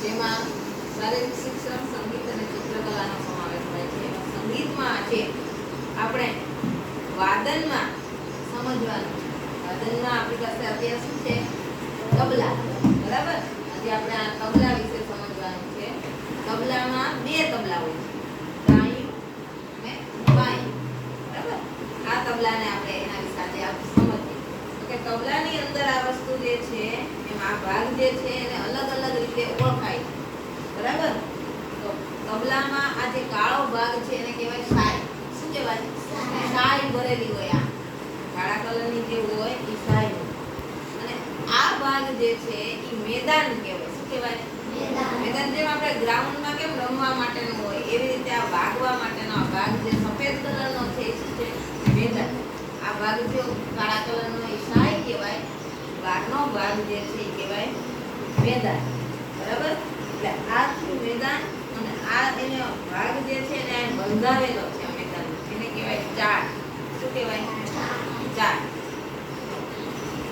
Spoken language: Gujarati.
જેમાં શારીરિક શિક્ષણ, સંગીત અને ચિત્રકલાનો સમાવેશ થાય છે. એમાં સંગીતમાં છે આપણે વાદનમાં સમજવાનું. વાદનમાં આપણી પાસે અત્યારે શું છે? તબલા. બરાબર? આજે આપણે આ તબલા વિશે સમજવાનું છે. તબલામાં બે તબલા હોય છે, ગાયું અને બાયું. બરાબર? આ તબલાને આપણે એના વિશે આજે સમજીએ. તો કે તબલાની અંદર આ વસ્તુ જે છે એમાં આ ભાગ જે છે એને અલગ અલગ રીતે ઓળખાય છે. બરાબર? તો તબલામાં આ જે કાળો ભાગ છે એને કહેવાય સાય. શું કહેવાય? સાય ભરેલી હોય. આ કાળા કલરની જે હોય એ સાય હોય. અને આ ભાગ જે છે એ મેદાન કહેવાય. શું કહેવાય? મેદાન. જેમ આપણે ગ્રાઉન્ડમાં કેમ રમવા માટેનો હોય એવી રીતે આ ભાગવા માટેનો આ ભાગ જે સફેદ કલરનો છે એ શું છે? મેદાન. આ ભાગ જો કાળા કલરનો એ સાય કહેવાય. બહારનો ભાગ જે છે એ કહેવાય મેદાન. બરાબર? એટલે આ છે મેદાન અને આ એનો ભાગ જે છે એને બંધાવેલો છે મેદાન. એને કહેવાય ચાળ. શું કહેવાય?